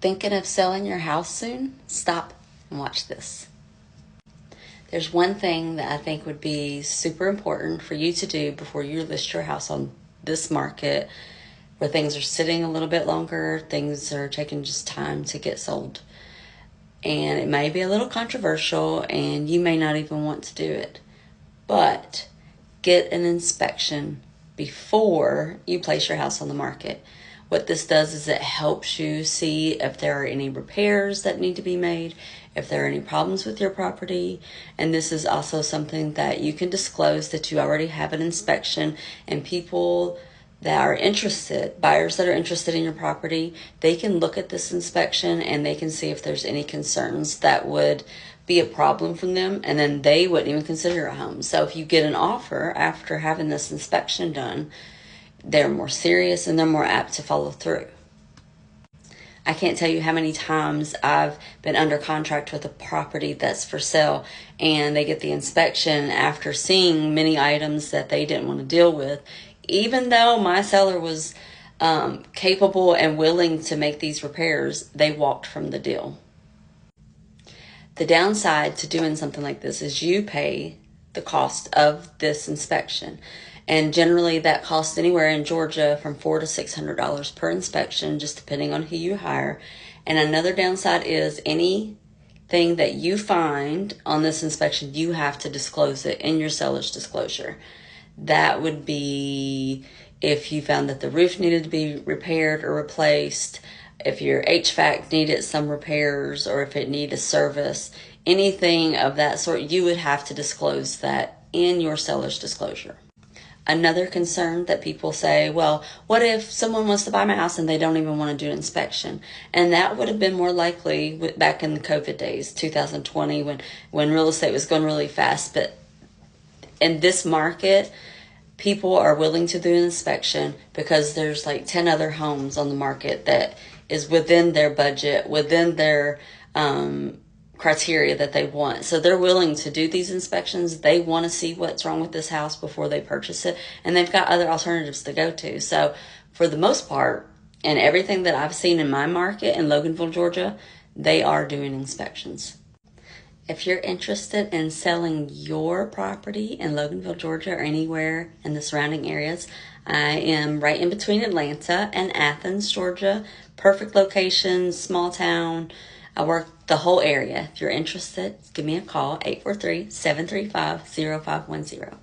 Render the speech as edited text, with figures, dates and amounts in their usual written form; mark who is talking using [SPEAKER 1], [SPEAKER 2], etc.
[SPEAKER 1] thinking of selling your house soon? Stop and watch this. There's one thing that I think would be super important for you to do before you list your house on this market where things are sitting a little bit longer, things are taking just time to get sold. And it may be a little controversial and you may not even want to do it, but get an inspection before you place your house on the market. What this does is it helps you see if there are any repairs that need to be made, if there are any problems with your property. And this is also something that you can disclose that you already have an inspection, and people that are interested, buyers that are interested in your property, they can look at this inspection and they can see if there's any concerns that would be a problem from them, and then they wouldn't even consider a home. So if you get an offer after having this inspection done, they're more serious and they're more apt to follow through. I can't tell you how many times I've been under contract with a property that's for sale, and they get the inspection after seeing many items that they didn't want to deal with, even though my seller was capable and willing to make these repairs. They walked from the deal. The downside to doing something like this is you pay the cost of this inspection. And generally that costs anywhere in Georgia from $400 to $600 per inspection, just depending on who you hire. And another downside is anything that you find on this inspection, you have to disclose it in your seller's disclosure. That would be if you found that the roof needed to be repaired or replaced, if your HVAC needed some repairs, or if it needed service, anything of that sort, you would have to disclose that in your seller's disclosure. Another concern that people say, well, what if someone wants to buy my house and they don't even want to do an inspection? And that would have been more likely back in the COVID days, 2020, when real estate was going really fast. But in this market, people are willing to do an inspection because there's like 10 other homes on the market that is within their budget, within their criteria that they want. So they're willing to do these inspections. They want to see what's wrong with this house before they purchase it. And they've got other alternatives to go to. So for the most part, and everything that I've seen in my market in Loganville, Georgia, they are doing inspections. If you're interested in selling your property in Loganville, Georgia, or anywhere in the surrounding areas, I am right in between Atlanta and Athens, Georgia. Perfect location, small town. I work the whole area. If you're interested, give me a call, 843-735-0510.